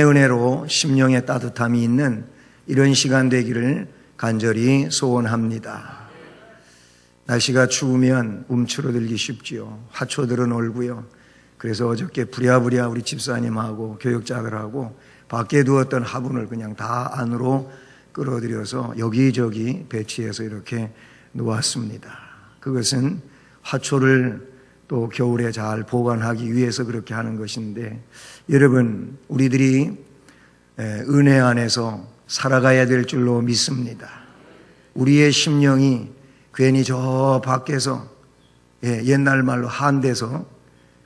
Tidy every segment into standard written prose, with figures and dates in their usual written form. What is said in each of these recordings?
은혜로 심령의 따뜻함이 있는 이런 시간 되기를 간절히 소원합니다. 날씨가 추우면 움츠러들기 쉽지요. 화초들은 얼고요. 그래서 어저께 부랴부랴 우리 집사님하고 교역자들하고 밖에 두었던 화분을 그냥 다 안으로 끌어들여서 여기저기 배치해서 이렇게 놓았습니다. 그것은 화초를 또 겨울에 잘 보관하기 위해서 그렇게 하는 것인데, 여러분, 우리들이 은혜 안에서 살아가야 될 줄로 믿습니다. 우리의 심령이 괜히 저 밖에서 옛날 말로 한데서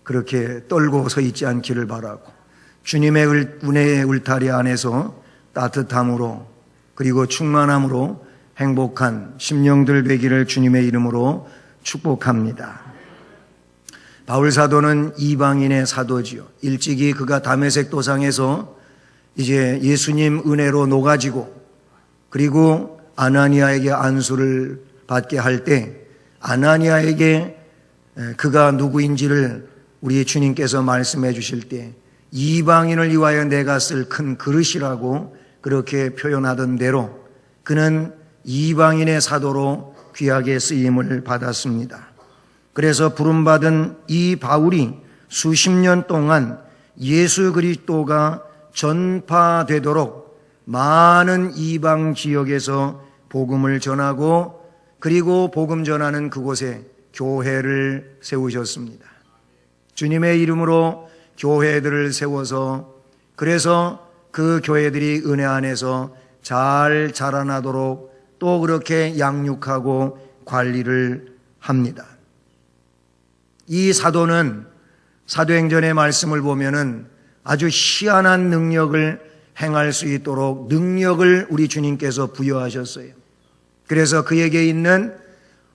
그렇게 떨고 서 있지 않기를 바라고, 주님의 은혜의 울타리 안에서 따뜻함으로 그리고 충만함으로 행복한 심령들 되기를 주님의 이름으로 축복합니다. 바울 사도는 이방인의 사도지요. 일찍이 그가 다메섹 도상에서 이제 예수님 은혜로 녹아지고, 그리고 아나니아에게 안수를 받게 할 때 아나니아에게 그가 누구인지를 우리 주님께서 말씀해 주실 때 이방인을 위하여 내가 쓸 큰 그릇이라고 그렇게 표현하던 대로 그는 이방인의 사도로 귀하게 쓰임을 받았습니다. 그래서 부름받은 이 바울이 수십 년 동안 예수 그리스도가 전파되도록 많은 이방 지역에서 복음을 전하고, 그리고 복음 전하는 그곳에 교회를 세우셨습니다. 주님의 이름으로 교회들을 세워서, 그래서 그 교회들이 은혜 안에서 잘 자라나도록 또 그렇게 양육하고 관리를 합니다. 이 사도는 사도행전의 말씀을 보면은 아주 희한한 능력을 행할 수 있도록 능력을 우리 주님께서 부여하셨어요. 그래서 그에게 있는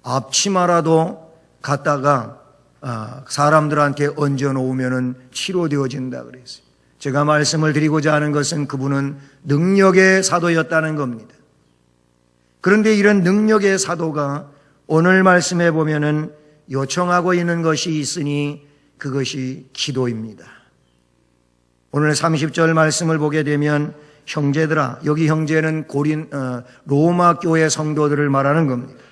앞치마라도 갖다가 사람들한테 얹어 놓으면은 치료되어진다 그랬어요. 제가 말씀을 드리고자 하는 것은 그분은 능력의 사도였다는 겁니다. 그런데 이런 능력의 사도가 오늘 말씀해 보면은 요청하고 있는 것이 있으니 그것이 기도입니다. 오늘 30절 말씀을 보게 되면 형제들아, 여기 형제는 로마 교회 성도들을 말하는 겁니다.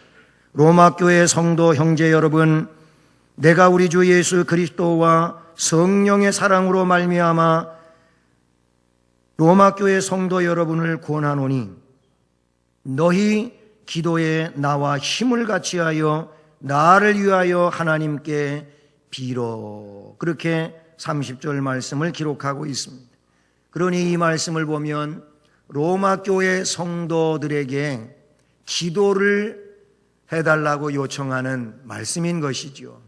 로마 교회 성도 형제 여러분, 내가 우리 주 예수 그리스도와 성령의 사랑으로 말미암아 로마 교회 성도 여러분을 권하노니 너희 기도에 나와 힘을 같이하여 나를 위하여 하나님께 빌어. 그렇게 30절 말씀을 기록하고 있습니다. 그러니 이 말씀을 보면 로마 교회 성도들에게 기도를 해달라고 요청하는 말씀인 것이죠.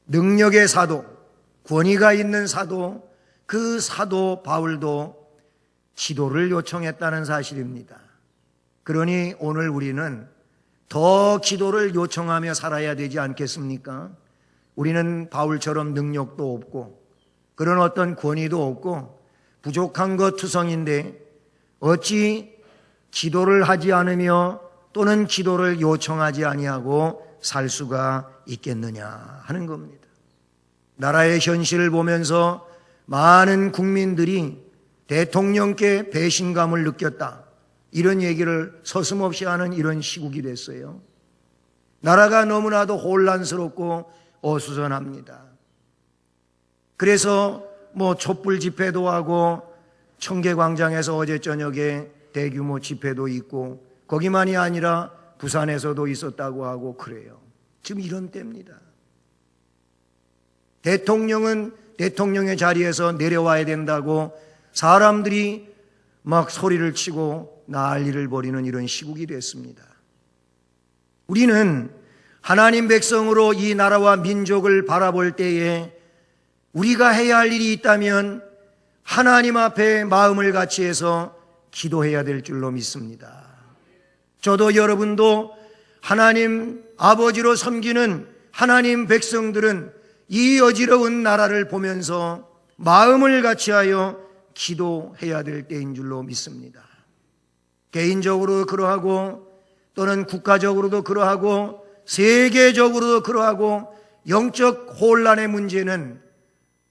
능력의 사도, 권위가 있는 사도, 그 사도 바울도 기도를 요청했다는 사실입니다. 그러니 오늘 우리는 더 기도를 요청하며 살아야 되지 않겠습니까? 우리는 바울처럼 능력도 없고 그런 어떤 권위도 없고 부족한 것 투성인데 어찌 기도를 하지 않으며 또는 기도를 요청하지 아니하고 살 수가 있겠느냐 하는 겁니다. 나라의 현실을 보면서 많은 국민들이 대통령께 배신감을 느꼈다, 이런 얘기를 서슴없이 하는 이런 시국이 됐어요. 나라가 너무나도 혼란스럽고 어수선합니다. 그래서 촛불 집회도 하고 청계광장에서 어제 저녁에 대규모 집회도 있고 거기만이 아니라 부산에서도 있었다고 하고 그래요. 지금 이런 때입니다. 대통령은 대통령의 자리에서 내려와야 된다고 사람들이 막 소리를 치고 난리를 벌이는 이런 시국이 됐습니다. 우리는 하나님 백성으로 이 나라와 민족을 바라볼 때에 우리가 해야 할 일이 있다면 하나님 앞에 마음을 같이 해서 기도해야 될 줄로 믿습니다. 저도 여러분도 하나님 아버지로 섬기는 하나님 백성들은 이 어지러운 나라를 보면서 마음을 같이하여 기도해야 될 때인 줄로 믿습니다. 개인적으로도 그러하고 또는 국가적으로도 그러하고 세계적으로도 그러하고 영적 혼란의 문제는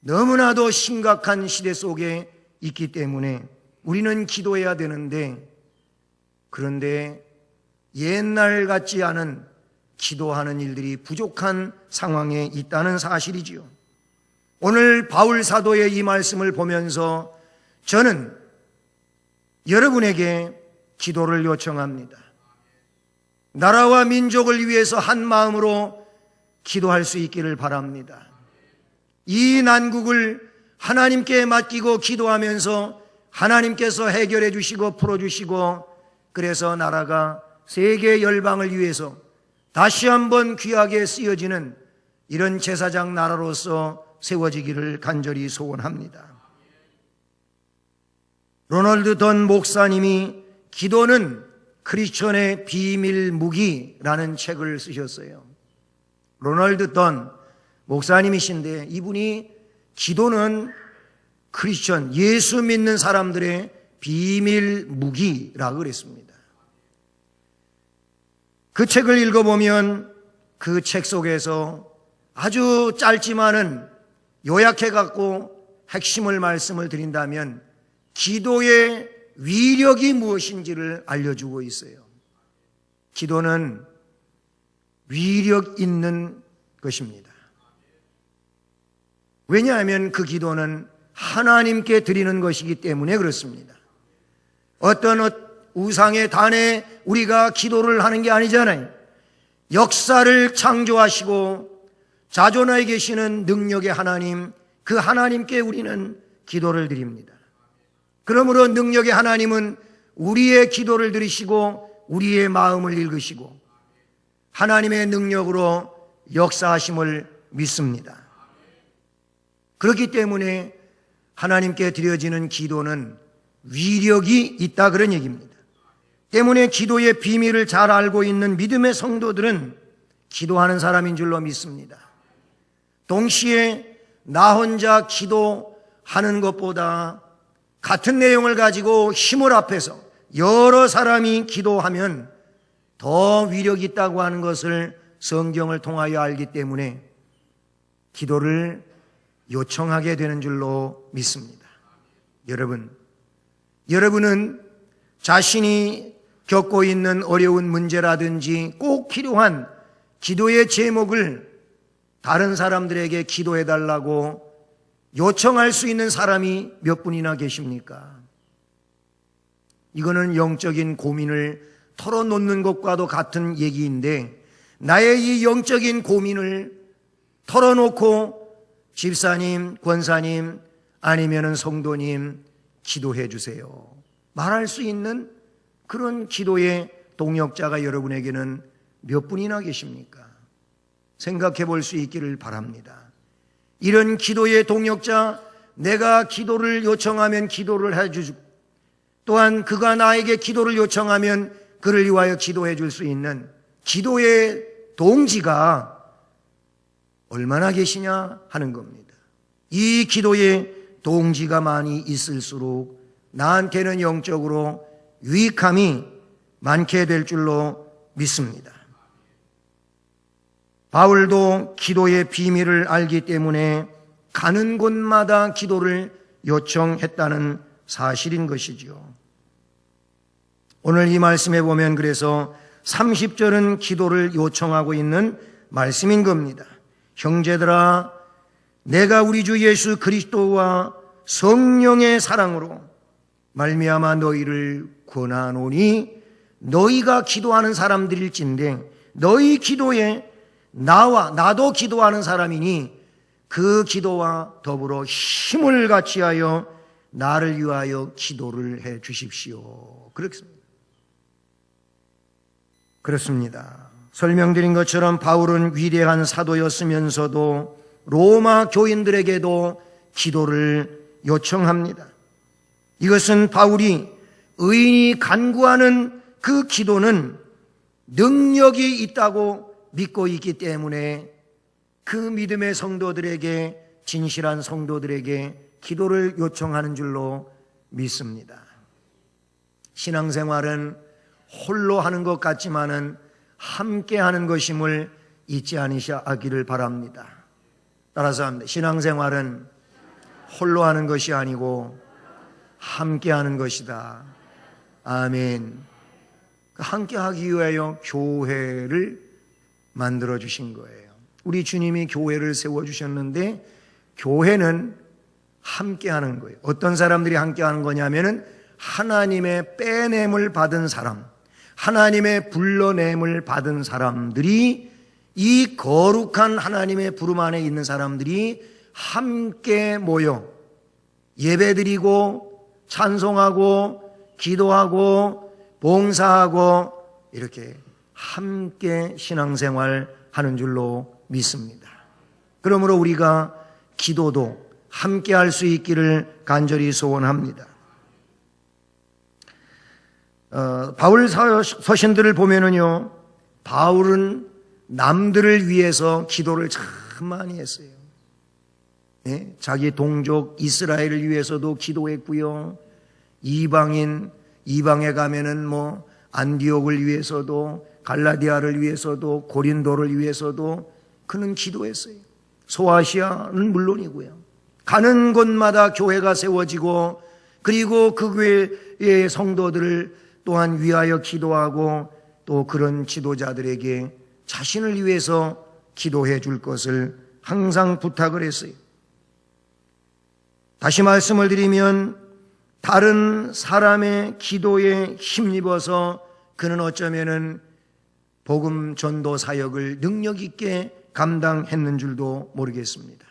너무나도 심각한 시대 속에 있기 때문에 우리는 기도해야 되는데, 그런데 옛날 같지 않은 기도하는 일들이 부족한 상황에 있다는 사실이지요. 오늘 바울 사도의 이 말씀을 보면서 저는 여러분에게 기도를 요청합니다. 나라와 민족을 위해서 한 마음으로 기도할 수 있기를 바랍니다. 이 난국을 하나님께 맡기고 기도하면서 하나님께서 해결해 주시고 풀어주시고, 그래서 나라가 세계 열방을 위해서 다시 한번 귀하게 쓰여지는 이런 제사장 나라로서 세워지기를 간절히 소원합니다. 로널드 던 목사님이 기도는 크리스천의 비밀 무기라는 책을 쓰셨어요. 로널드 던 목사님이신데, 이분이 기도는 크리스천, 예수 믿는 사람들의 비밀 무기라고 그랬습니다. 그 책을 읽어보면 그 책 속에서 아주 짧지만은 요약해갖고 핵심을 말씀을 드린다면 기도의 위력이 무엇인지를 알려주고 있어요. 기도는 위력 있는 것입니다. 왜냐하면 그 기도는 하나님께 드리는 것이기 때문에 그렇습니다. 어떤 우상의 단에 우리가 기도를 하는 게 아니잖아요. 역사를 창조하시고 자존하에 계시는 능력의 하나님, 그 하나님께 우리는 기도를 드립니다. 그러므로 능력의 하나님은 우리의 기도를 들으시고 우리의 마음을 읽으시고 하나님의 능력으로 역사하심을 믿습니다. 그렇기 때문에 하나님께 드려지는 기도는 위력이 있다, 그런 얘기입니다. 때문에 기도의 비밀을 잘 알고 있는 믿음의 성도들은 기도하는 사람인 줄로 믿습니다. 동시에 나 혼자 기도하는 것보다 같은 내용을 가지고 힘을 합해서 여러 사람이 기도하면 더 위력이 있다고 하는 것을 성경을 통하여 알기 때문에 기도를 요청하게 되는 줄로 믿습니다. 여러분은 자신이 겪고 있는 어려운 문제라든지 꼭 필요한 기도의 제목을 다른 사람들에게 기도해달라고 요청할 수 있는 사람이 몇 분이나 계십니까? 이거는 영적인 고민을 털어놓는 것과도 같은 얘기인데, 나의 이 영적인 고민을 털어놓고 집사님, 권사님, 아니면은 성도님 기도해 주세요, 말할 수 있는 그런 기도의 동역자가 여러분에게는 몇 분이나 계십니까? 생각해 볼 수 있기를 바랍니다. 이런 기도의 동역자, 내가 기도를 요청하면 기도를 해주고, 또한 그가 나에게 기도를 요청하면 그를 위하여 기도해 줄 수 있는 기도의 동지가 얼마나 계시냐 하는 겁니다. 이 기도의 동지가 많이 있을수록 나한테는 영적으로 유익함이 많게 될 줄로 믿습니다. 바울도 기도의 비밀을 알기 때문에 가는 곳마다 기도를 요청했다는 사실인 것이지요. 오늘 이 말씀에 보면 그래서 30절은 기도를 요청하고 있는 말씀인 겁니다. 형제들아, 내가 우리 주 예수 그리스도와 성령의 사랑으로 말미암아 너희를 권하노니, 너희가 기도하는 사람들일진데 너희 기도에 나도 기도하는 사람이니 그 기도와 더불어 힘을 같이하여 나를 위하여 기도를 해 주십시오. 그렇습니다. 설명드린 것처럼 바울은 위대한 사도였으면서도 로마 교인들에게도 기도를 요청합니다. 이것은 바울이 의인이 간구하는 그 기도는 능력이 있다고 믿고 있기 때문에 그 믿음의 성도들에게, 진실한 성도들에게 기도를 요청하는 줄로 믿습니다. 신앙생활은 홀로 하는 것 같지만은 함께 하는 것임을 잊지 않으시기를 바랍니다. 따라서 합니다. 신앙생활은 홀로 하는 것이 아니고 함께하는 것이다. 아멘. 함께하기 위하여 교회를 만들어 주신 거예요. 우리 주님이 교회를 세워주셨는데 교회는 함께하는 거예요. 어떤 사람들이 함께하는 거냐면은 하나님의 빼냄을 받은 사람, 하나님의 불러냄을 받은 사람들이, 이 거룩한 하나님의 부름 안에 있는 사람들이 함께 모여 예배드리고 찬송하고 기도하고 봉사하고 이렇게 함께 신앙생활 하는 줄로 믿습니다. 그러므로 우리가 기도도 함께 할 수 있기를 간절히 소원합니다. 바울 서신들을 보면은요, 바울은 남들을 위해서 기도를 참 많이 했어요. 네? 자기 동족 이스라엘을 위해서도 기도했고요. 이방에 가면은 안디옥을 위해서도, 갈라디아를 위해서도, 고린도를 위해서도 그는 기도했어요. 소아시아는 물론이고요. 가는 곳마다 교회가 세워지고, 그리고 그 교회의 성도들을 또한 위하여 기도하고, 또 그런 지도자들에게 자신을 위해서 기도해 줄 것을 항상 부탁을 했어요. 다시 말씀을 드리면 다른 사람의 기도에 힘입어서 그는 어쩌면은 복음 전도 사역을 능력 있게 감당했는 줄도 모르겠습니다.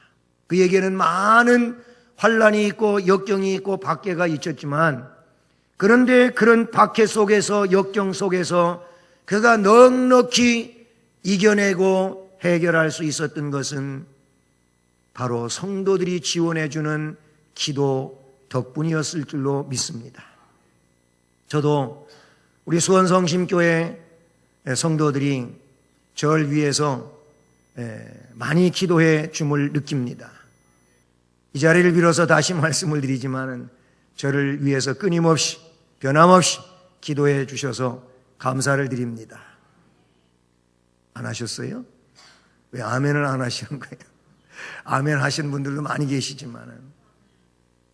그에게는 많은 환난이 있고 역경이 있고 박해가 있었지만, 그런데 그런 박해 속에서, 역경 속에서 그가 넉넉히 이겨내고 해결할 수 있었던 것은 바로 성도들이 지원해주는 기도 덕분이었을 줄로 믿습니다. 저도 우리 수원성심교회 성도들이 저를 위해서 많이 기도해 줌을 느낍니다. 이 자리를 빌어서 다시 말씀을 드리지만 저를 위해서 끊임없이 변함없이 기도해 주셔서 감사를 드립니다. 안 하셨어요? 왜 아멘을 안 하시는 거예요? 아멘 하신 분들도 많이 계시지만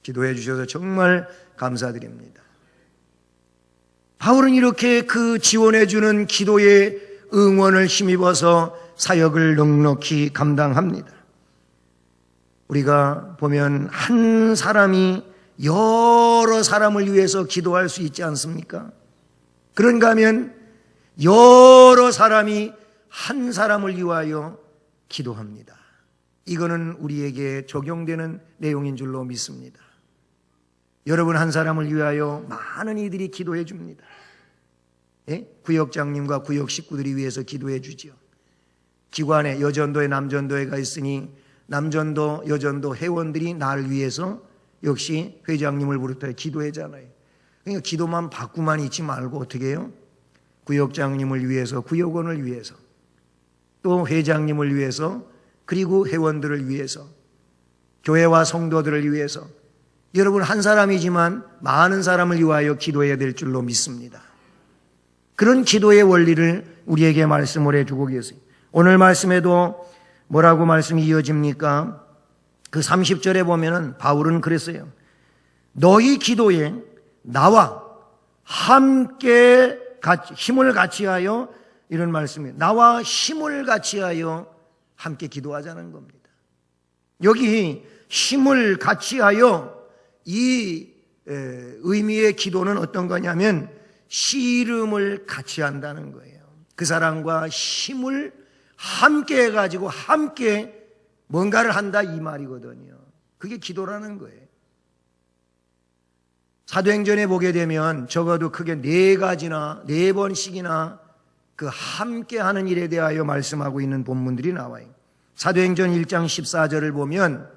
기도해 주셔서 정말 감사드립니다. 바울은 이렇게 그 지원해 주는 기도의 응원을 힘입어서 사역을 넉넉히 감당합니다. 우리가 보면 한 사람이 여러 사람을 위해서 기도할 수 있지 않습니까? 그런가 하면 여러 사람이 한 사람을 위하여 기도합니다. 이거는 우리에게 적용되는 내용인 줄로 믿습니다. 여러분 한 사람을 위하여 많은 이들이 기도해 줍니다. 예? 구역장님과 구역 식구들이 위해서 기도해 주지요. 기관에 여전도에 남전도회가 있으니 남전도 여전도 회원들이 나를 위해서 역시 회장님을 부르다 기도하잖아요. 그러니까 기도만 받고만 있지 말고 어떻게 해요? 구역장님을 위해서, 구역원을 위해서, 또 회장님을 위해서, 그리고 회원들을 위해서, 교회와 성도들을 위해서, 여러분 한 사람이지만 많은 사람을 위하여 기도해야 될 줄로 믿습니다. 그런 기도의 원리를 우리에게 말씀을 해주고 계세요. 오늘 말씀에도 뭐라고 말씀이 이어집니까? 그 30절에 보면은 바울은 그랬어요. 너희 기도에 나와 함께 힘을 같이하여, 이런 말씀이에요. 나와 힘을 같이하여 함께 기도하자는 겁니다. 여기 힘을 같이하여, 이 의미의 기도는 어떤 거냐면 씨름을 같이 한다는 거예요. 그 사람과 힘을 함께 해가지고 함께 뭔가를 한다, 이 말이거든요. 그게 기도라는 거예요. 사도행전에 보게 되면 적어도 크게 4번씩이나 그 함께 하는 일에 대하여 말씀하고 있는 본문들이 나와요. 사도행전 1장 14절을 보면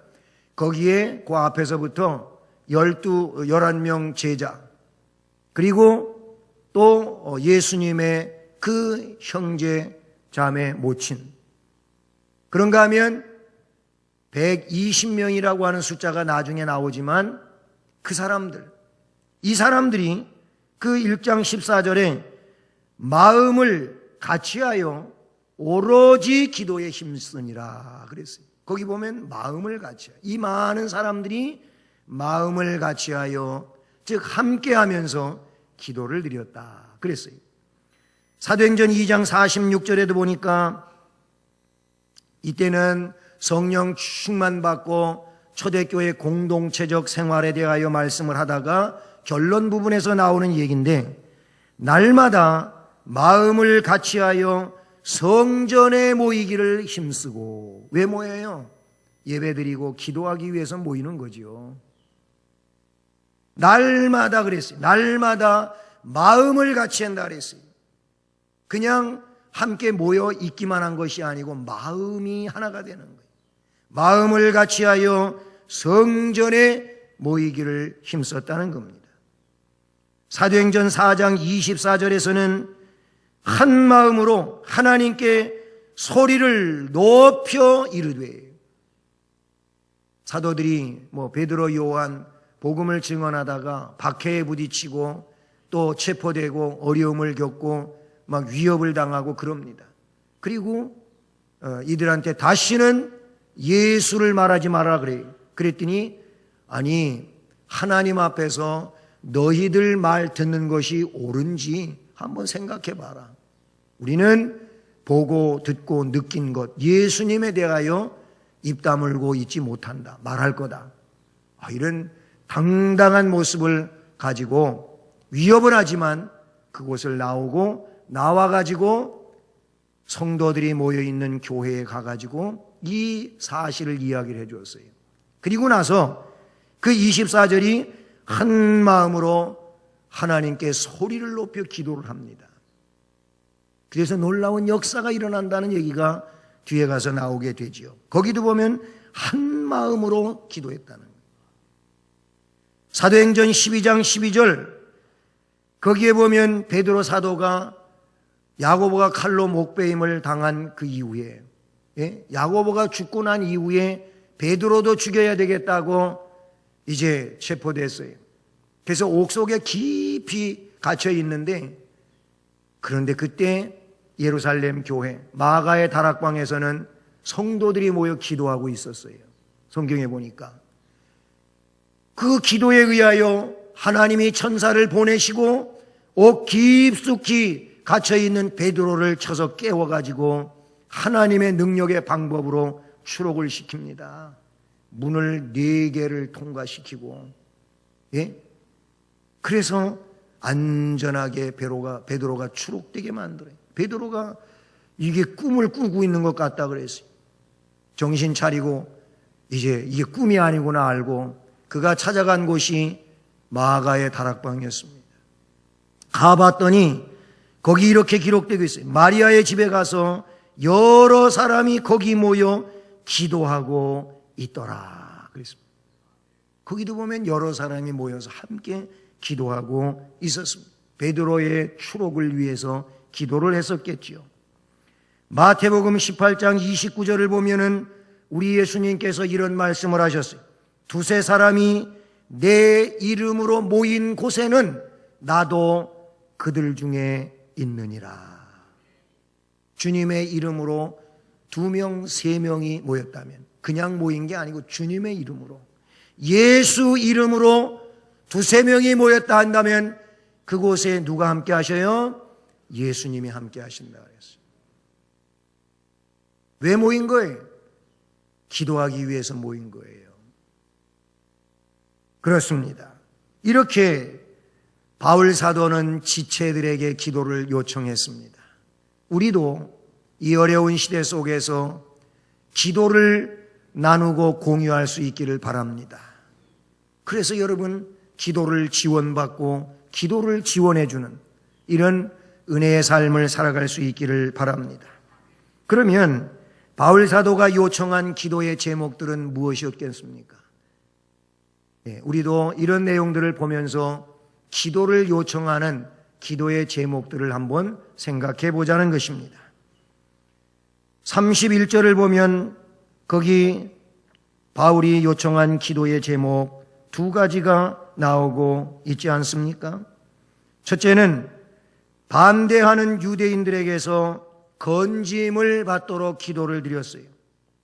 거기에 그 앞에서부터 11명 제자, 그리고 또 예수님의 그 형제 자매 모친, 그런가 하면 120명이라고 하는 숫자가 나중에 나오지만 이 사람들이 그 1장 14절에 마음을 같이하여 오로지 기도에 힘쓰니라 그랬어요. 거기 보면 마음을 같이하여, 이 많은 사람들이 마음을 같이하여 즉 함께하면서 기도를 드렸다 그랬어요. 사도행전 2장 46절에도 보니까 이때는 성령 충만받고 초대교회 공동체적 생활에 대하여 말씀을 하다가 결론 부분에서 나오는 얘기인데, 날마다 마음을 같이하여 성전에 모이기를 힘쓰고. 왜 모여요? 예배드리고 기도하기 위해서 모이는 거지요. 날마다 그랬어요. 날마다 마음을 같이 한다 그랬어요. 그냥 함께 모여 있기만 한 것이 아니고 마음이 하나가 되는 거예요. 마음을 같이하여 성전에 모이기를 힘썼다는 겁니다. 사도행전 4장 24절에서는 한 마음으로 하나님께 소리를 높여 이르되, 사도들이 베드로, 요한 복음을 증언하다가 박해에 부딪히고 또 체포되고 어려움을 겪고 막 위협을 당하고 그럽니다. 그리고 이들한테 다시는 예수를 말하지 마라 그래요. 그랬더니 아니, 하나님 앞에서 너희들 말 듣는 것이 옳은지 한번 생각해 봐라. 우리는 보고 듣고 느낀 것, 예수님에 대하여 입 다물고 있지 못한다, 말할 거다. 이런 당당한 모습을 가지고 위협을 하지만 그곳을 나와가지고 성도들이 모여있는 교회에 가가지고 이 사실을 이야기를 해주었어요. 그리고 나서 그 24절이 한 마음으로 하나님께 소리를 높여 기도를 합니다. 그래서 놀라운 역사가 일어난다는 얘기가 뒤에 가서 나오게 되지요. 거기도 보면 한 마음으로 기도했다는 거예요. 사도행전 12장 12절, 거기에 보면 베드로 사도가 야고보가 칼로 목베임을 당한 그 이후에, 야고보가 죽고 난 이후에 베드로도 죽여야 되겠다고 이제 체포됐어요. 그래서 옥속에 깊이 갇혀 있는데, 그런데 그때 예루살렘 교회 마가의 다락방에서는 성도들이 모여 기도하고 있었어요. 성경에 보니까 그 기도에 의하여 하나님이 천사를 보내시고 옥 깊숙이 갇혀있는 베드로를 쳐서 깨워가지고 하나님의 능력의 방법으로 추록을 시킵니다. 문을 4개를 통과시키고, 그래서 안전하게 베드로가 추록되게 만들어요. 베드로가 이게 꿈을 꾸고 있는 것 같다 그랬어요. 정신 차리고 이제 이게 꿈이 아니구나 알고 그가 찾아간 곳이 마가의 다락방이었습니다. 가봤더니 거기 이렇게 기록되고 있어요. 마리아의 집에 가서 여러 사람이 거기 모여 기도하고 있더라 그랬습니다. 거기도 보면 여러 사람이 모여서 함께 기도하고 있었습니다. 베드로의 추록을 위해서 기도를 했었겠지요. 마태복음 18장 29절을 보면은 우리 예수님께서 이런 말씀을 하셨어요. 두세 사람이 내 이름으로 모인 곳에는 나도 그들 중에 있느니라. 주님의 이름으로 2명, 3명이 모였다면, 그냥 모인 게 아니고 주님의 이름으로, 예수 이름으로 2-3명이 모였다 한다면 그곳에 누가 함께 하셔요? 예수님이 함께 하신다 그랬어요. 왜 모인 거예요? 기도하기 위해서 모인 거예요. 그렇습니다. 이렇게 바울 사도는 지체들에게 기도를 요청했습니다. 우리도 이 어려운 시대 속에서 기도를 나누고 공유할 수 있기를 바랍니다. 그래서 여러분, 기도를 지원받고 기도를 지원해주는 이런 은혜의 삶을 살아갈 수 있기를 바랍니다. 그러면 바울 사도가 요청한 기도의 제목들은 무엇이었겠습니까? 우리도 이런 내용들을 보면서 기도를 요청하는 기도의 제목들을 한번 생각해 보자는 것입니다. 31절을 보면 거기 바울이 요청한 기도의 제목 2가지가 나오고 있지 않습니까? 첫째는 반대하는 유대인들에게서 건짐을 받도록 기도를 드렸어요.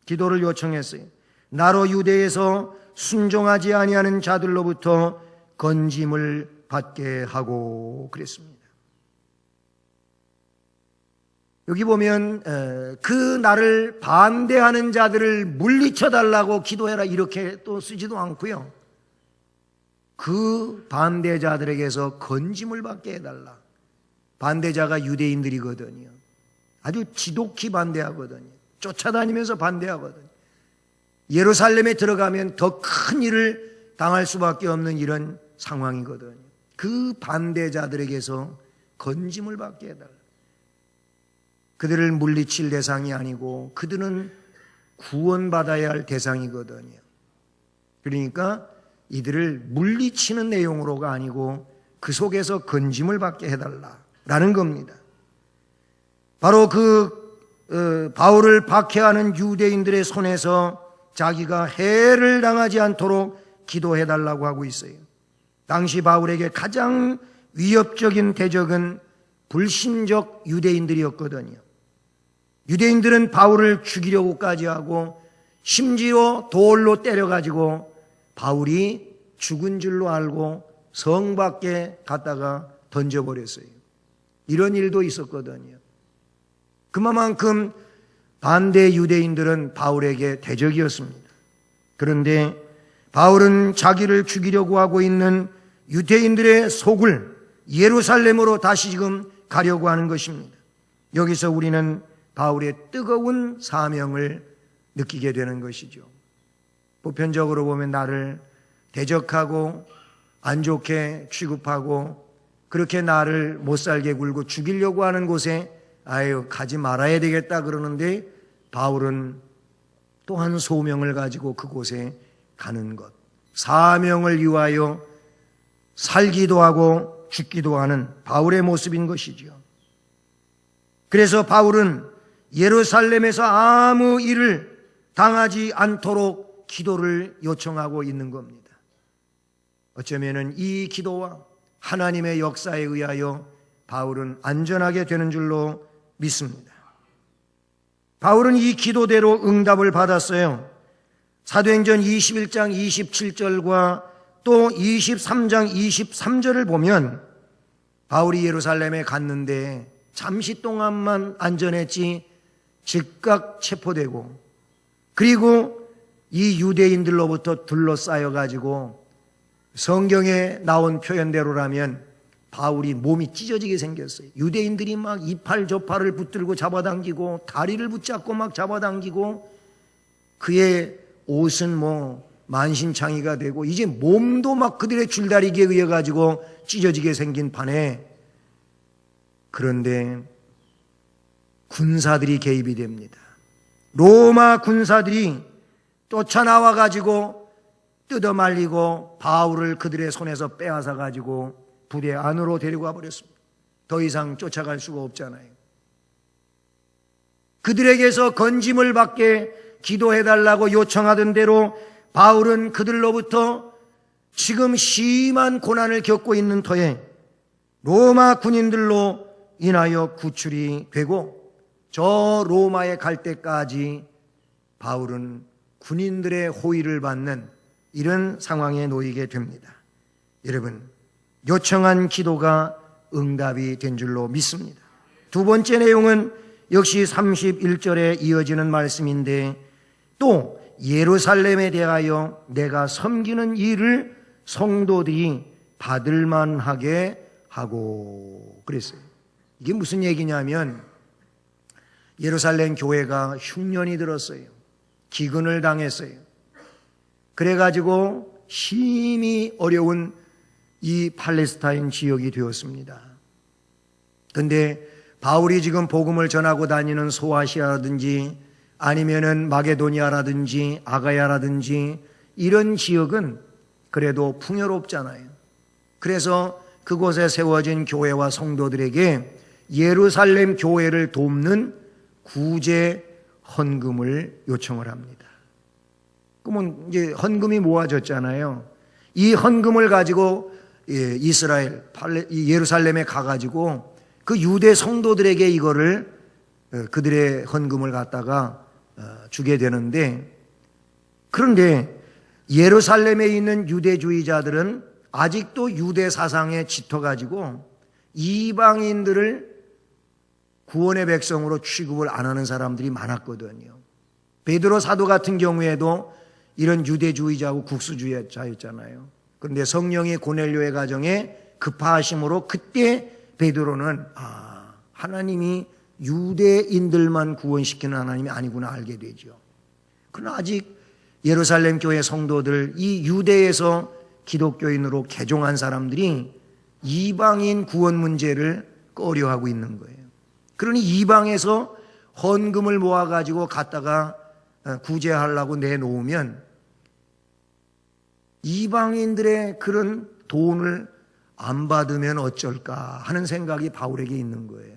기도를 요청했어요. 나로 유대에서 순종하지 아니하는 자들로부터 건짐을 받게 하고 그랬습니다. 여기 보면 그 나를 반대하는 자들을 물리쳐달라고 기도해라 이렇게 또 쓰지도 않고요. 그 반대자들에게서 건짐을 받게 해달라. 반대자가 유대인들이거든요. 아주 지독히 반대하거든요. 쫓아다니면서 반대하거든요. 예루살렘에 들어가면 더 큰 일을 당할 수밖에 없는 이런 상황이거든요. 그 반대자들에게서 건짐을 받게 해달라. 그들을 물리칠 대상이 아니고 그들은 구원받아야 할 대상이거든요. 그러니까 이들을 물리치는 내용으로가 아니고 그 속에서 건짐을 받게 해달라라는 겁니다. 바로 바울을 박해하는 유대인들의 손에서 자기가 해를 당하지 않도록 기도해달라고 하고 있어요. 당시 바울에게 가장 위협적인 대적은 불신적 유대인들이었거든요. 유대인들은 바울을 죽이려고까지 하고 심지어 돌로 때려가지고 바울이 죽은 줄로 알고 성 밖에 갖다가 던져버렸어요. 이런 일도 있었거든요. 그만큼 반대 유대인들은 바울에게 대적이었습니다. 그런데 바울은 자기를 죽이려고 하고 있는 유대인들의 속을 예루살렘으로 다시 지금 가려고 하는 것입니다. 여기서 우리는 바울의 뜨거운 사명을 느끼게 되는 것이죠. 보편적으로 보면 나를 대적하고 안 좋게 취급하고 그렇게 나를 못살게 굴고 죽이려고 하는 곳에 가지 말아야 되겠다 그러는데 바울은 또한 소명을 가지고 그곳에 가는 것, 사명을 위하여 살기도 하고 죽기도 하는 바울의 모습인 것이죠. 그래서 바울은 예루살렘에서 아무 일을 당하지 않도록 기도를 요청하고 있는 겁니다. 어쩌면은 이 기도와 하나님의 역사에 의하여 바울은 안전하게 되는 줄로 믿습니다. 바울은 이 기도대로 응답을 받았어요. 사도행전 21장 27절과 또 23장 23절을 보면 바울이 예루살렘에 갔는데 잠시 동안만 안전했지 즉각 체포되고 그리고 이 유대인들로부터 둘러싸여 가지고 성경에 나온 표현대로라면 바울이 몸이 찢어지게 생겼어요. 유대인들이 막 이팔 저팔을 붙들고 잡아당기고 다리를 붙잡고 막 잡아당기고 그의 옷은 만신창이가 되고 이제 몸도 막 그들의 줄다리기에 의해 가지고 찢어지게 생긴 판에 그런데 군사들이 개입이 됩니다. 로마 군사들이 쫓아나와 가지고 뜯어말리고 바울을 그들의 손에서 빼앗아 가지고 부대 안으로 데리고 와 버렸습니다. 더 이상 쫓아갈 수가 없잖아요. 그들에게서 건짐을 받게 기도해달라고 요청하던 대로 바울은 그들로부터 지금 심한 고난을 겪고 있는 터에 로마 군인들로 인하여 구출이 되고 저 로마에 갈 때까지 바울은 군인들의 호의를 받는 이런 상황에 놓이게 됩니다. 여러분, 요청한 기도가 응답이 된 줄로 믿습니다. 두 번째 내용은 역시 31절에 이어지는 말씀인데 또 예루살렘에 대하여 내가 섬기는 일을 성도들이 받을 만하게 하고 그랬어요. 이게 무슨 얘기냐면 예루살렘 교회가 흉년이 들었어요. 기근을 당했어요. 그래가지고 심히 어려운 이 팔레스타인 지역이 되었습니다. 그런데 바울이 지금 복음을 전하고 다니는 소아시아라든지 아니면은 마게도니아라든지 아가야라든지 이런 지역은 그래도 풍요롭잖아요. 그래서 그곳에 세워진 교회와 성도들에게 예루살렘 교회를 돕는 구제 헌금을 요청을 합니다. 그러면 이제 헌금이 모아졌잖아요. 이 헌금을 가지고 예루살렘에 가가지고 그 유대 성도들에게 이거를 그들의 헌금을 갖다가 주게 되는데 그런데 예루살렘에 있는 유대주의자들은 아직도 유대 사상에 짙어가지고 이방인들을 구원의 백성으로 취급을 안 하는 사람들이 많았거든요. 베드로 사도 같은 경우에도 이런 유대주의자하고 국수주의자였잖아요. 그런데 성령이 고넬료의 가정에 급파하심으로 그때 베드로는 하나님이 유대인들만 구원시키는 하나님이 아니구나 알게 되죠. 그러나 아직 예루살렘 교회 성도들, 이 유대에서 기독교인으로 개종한 사람들이 이방인 구원 문제를 꺼려하고 있는 거예요. 그러니 이방에서 헌금을 모아가지고 갖다가 구제하려고 내놓으면 이방인들의 그런 돈을 안 받으면 어쩔까 하는 생각이 바울에게 있는 거예요.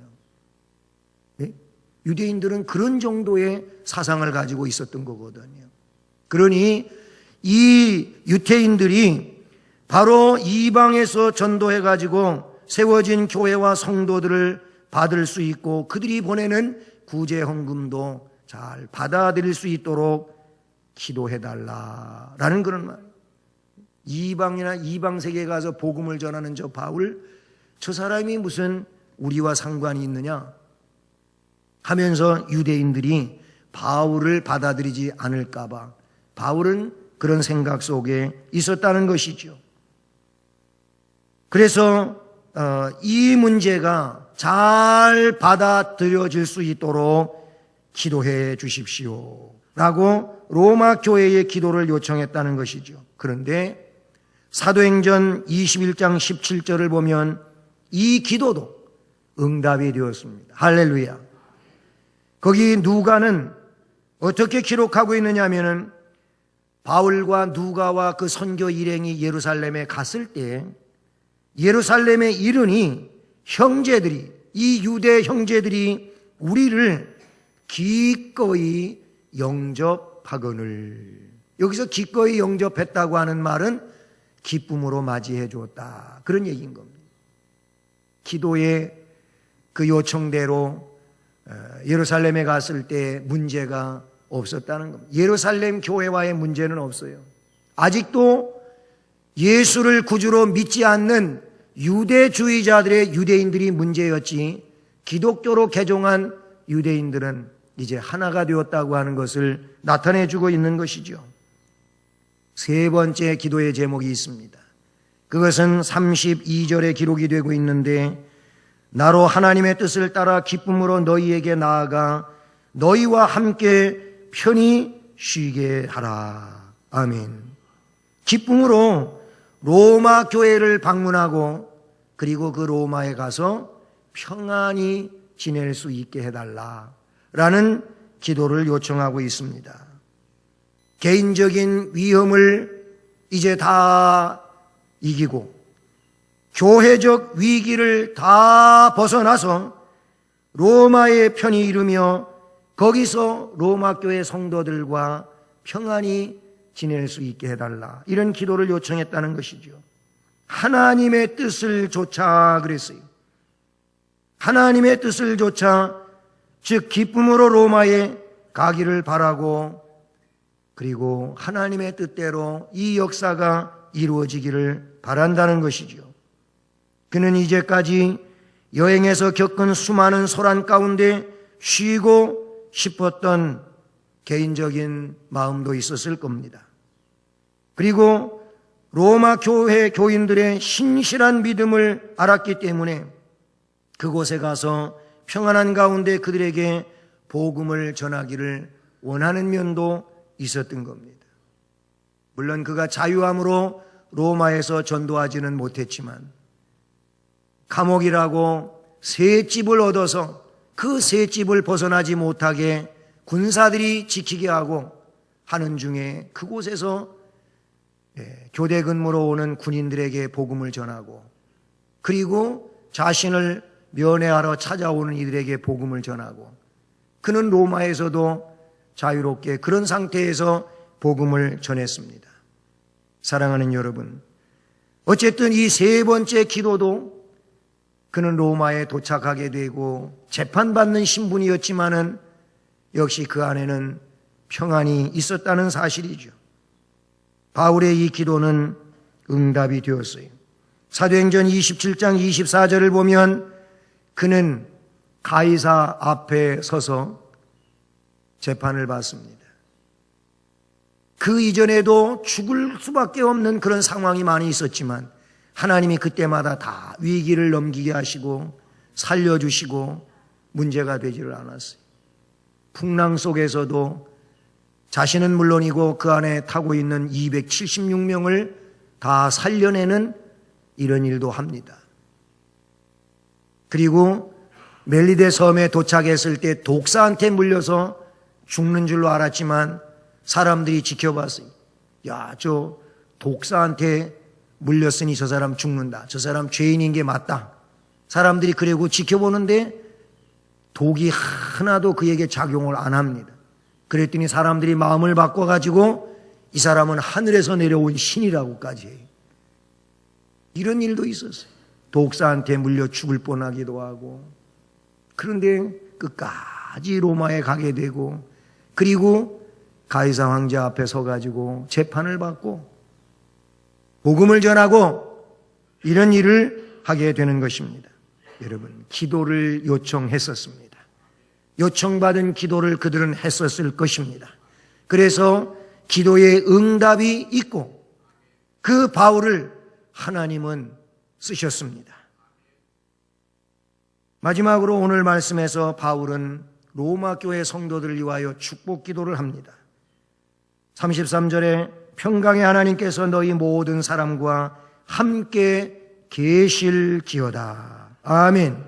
네? 유대인들은 그런 정도의 사상을 가지고 있었던 거거든요. 그러니 이 유태인들이 바로 이방에서 전도해가지고 세워진 교회와 성도들을 받을 수 있고 그들이 보내는 구제 헌금도 잘 받아들일 수 있도록 기도해달라라는 그런 말. 이방이나 이방 세계에 가서 복음을 전하는 저 바울, 저 사람이 무슨 우리와 상관이 있느냐 하면서 유대인들이 바울을 받아들이지 않을까봐 바울은 그런 생각 속에 있었다는 것이죠. 그래서 이 문제가 잘 받아들여질 수 있도록 기도해 주십시오 라고 로마 교회의 기도를 요청했다는 것이죠. 그런데 사도행전 21장 17절을 보면 이 기도도 응답이 되었습니다. 할렐루야. 거기 누가는 어떻게 기록하고 있느냐 하면은 바울과 누가와 그 선교 일행이 예루살렘에 갔을 때 예루살렘에 이르니 형제들이, 이 유대 형제들이 우리를 기꺼이 영접하거늘. 여기서 기꺼이 영접했다고 하는 말은 기쁨으로 맞이해 주었다, 그런 얘기인 겁니다. 기도의 그 요청대로 예루살렘에 갔을 때 문제가 없었다는 겁니다. 예루살렘 교회와의 문제는 없어요. 아직도 예수를 구주로 믿지 않는 유대주의자들의 유대인들이 문제였지 기독교로 개종한 유대인들은 이제 하나가 되었다고 하는 것을 나타내주고 있는 것이죠. 세 번째 기도의 제목이 있습니다. 그것은 32절에 기록이 되고 있는데 나로 하나님의 뜻을 따라 기쁨으로 너희에게 나아가 너희와 함께 편히 쉬게 하라. 아멘. 기쁨으로 로마 교회를 방문하고 그리고 그 로마에 가서 평안히 지낼 수 있게 해달라라는 기도를 요청하고 있습니다. 개인적인 위험을 이제 다 이기고 교회적 위기를 다 벗어나서 로마에 편히 이르며 거기서 로마 교회 성도들과 평안히 지낼 수 있게 해달라, 이런 기도를 요청했다는 것이죠. 하나님의 뜻을 조차 그랬어요. 하나님의 뜻을 조차, 즉 기쁨으로 로마에 가기를 바라고 그리고 하나님의 뜻대로 이 역사가 이루어지기를 바란다는 것이죠. 그는 이제까지 여행에서 겪은 수많은 소란 가운데 쉬고 싶었던 개인적인 마음도 있었을 겁니다. 그리고 로마 교회 교인들의 신실한 믿음을 알았기 때문에 그곳에 가서 평안한 가운데 그들에게 복음을 전하기를 원하는 면도 있었던 겁니다. 물론 그가 자유함으로 로마에서 전도하지는 못했지만 감옥이라고 새 집을 얻어서 그 새 집을 벗어나지 못하게 군사들이 지키게 하고 하는 중에 그곳에서 교대 근무로 오는 군인들에게 복음을 전하고 그리고 자신을 면회하러 찾아오는 이들에게 복음을 전하고 그는 로마에서도 자유롭게 그런 상태에서 복음을 전했습니다. 사랑하는 여러분, 어쨌든 이 세 번째 기도도 그는 로마에 도착하게 되고 재판받는 신분이었지만은 역시 그 안에는 평안이 있었다는 사실이죠. 바울의 이 기도는 응답이 되었어요. 사도행전 27장 24절을 보면 그는 가이사 앞에 서서 재판을 받습니다. 그 이전에도 죽을 수밖에 없는 그런 상황이 많이 있었지만 하나님이 그때마다 다 위기를 넘기게 하시고 살려주시고 문제가 되지를 않았어요. 풍랑 속에서도 자신은 물론이고 그 안에 타고 있는 276명을 다 살려내는 이런 일도 합니다. 그리고 멜리데 섬에 도착했을 때 독사한테 물려서 죽는 줄로 알았지만 사람들이 지켜봤어요. 야, 저 독사한테 물렸으니 저 사람 죽는다. 저 사람 죄인인 게 맞다. 사람들이 그러고 지켜보는데 독이 하나도 그에게 작용을 안 합니다. 그랬더니 사람들이 마음을 바꿔가지고 이 사람은 하늘에서 내려온 신이라고까지 해요. 이런 일도 있었어요. 독사한테 물려 죽을 뻔하기도 하고. 그런데 끝까지 로마에 가게 되고, 그리고 가이사 황제 앞에 서가지고 재판을 받고 복음을 전하고 이런 일을 하게 되는 것입니다. 여러분, 기도를 요청했었습니다. 요청받은 기도를 그들은 했었을 것입니다. 그래서 기도의 응답이 있고 그 바울을 하나님은 쓰셨습니다. 마지막으로 오늘 말씀에서 바울은 로마 교회 성도들을 위하여 축복 기도를 합니다. 33절에 평강의 하나님께서 너희 모든 사람과 함께 계실지어다. 아멘.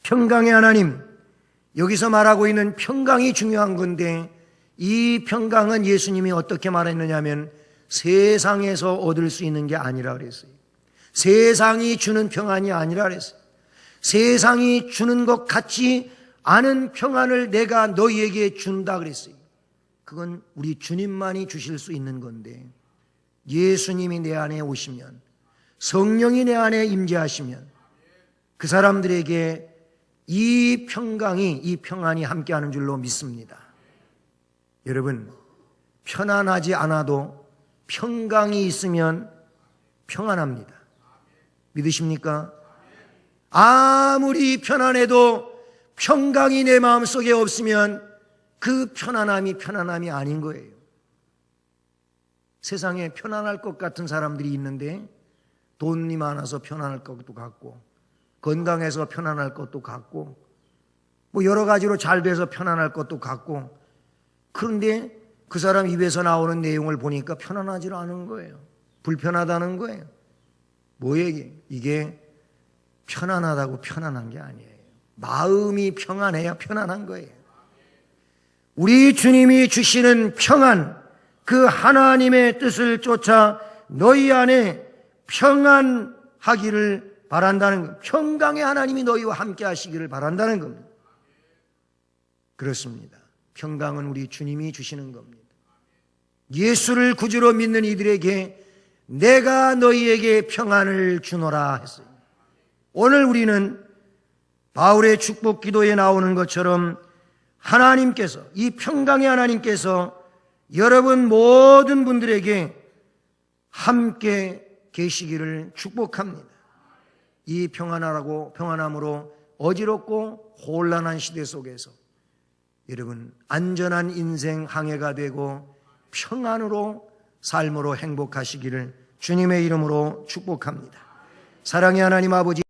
평강의 하나님, 여기서 말하고 있는 평강이 중요한 건데 이 평강은 예수님이 어떻게 말했느냐면 세상에서 얻을 수 있는 게 아니라 그랬어요. 세상이 주는 평안이 아니라 그랬어요. 세상이 주는 것 같지 않은 평안을 내가 너희에게 준다 그랬어요. 그건 우리 주님만이 주실 수 있는 건데 예수님이 내 안에 오시면, 성령이 내 안에 임재하시면 그 사람들에게 이 평강이, 이 평안이 함께하는 줄로 믿습니다. 여러분, 편안하지 않아도 평강이 있으면 평안합니다. 믿으십니까? 아무리 편안해도 평강이 내 마음속에 없으면 그 편안함이 아닌 거예요. 세상에 편안할 것 같은 사람들이 있는데 돈이 많아서 편안할 것도 같고 건강해서 편안할 것도 같고 뭐 여러 가지로 잘 돼서 편안할 것도 같고, 그런데 그 사람 입에서 나오는 내용을 보니까 편안하지 않은 거예요. 불편하다는 거예요. 뭐예요? 이게 편안하다고 편안한 게 아니에요. 마음이 평안해야 편안한 거예요. 우리 주님이 주시는 평안, 그 하나님의 뜻을 쫓아 너희 안에 평안하기를 바란다는 겁니다. 평강의 하나님이 너희와 함께 하시기를 바란다는 겁니다. 그렇습니다. 평강은 우리 주님이 주시는 겁니다. 예수를 구주로 믿는 이들에게 내가 너희에게 평안을 주노라 했어요. 오늘 우리는 바울의 축복 기도에 나오는 것처럼 하나님께서, 이 평강의 하나님께서 여러분 모든 분들에게 함께 계시기를 축복합니다. 이 평안함으로 어지럽고 혼란한 시대 속에서 여러분 안전한 인생 항해가 되고 평안으로 삶으로 행복하시기를 주님의 이름으로 축복합니다. 사랑의 하나님 아버지,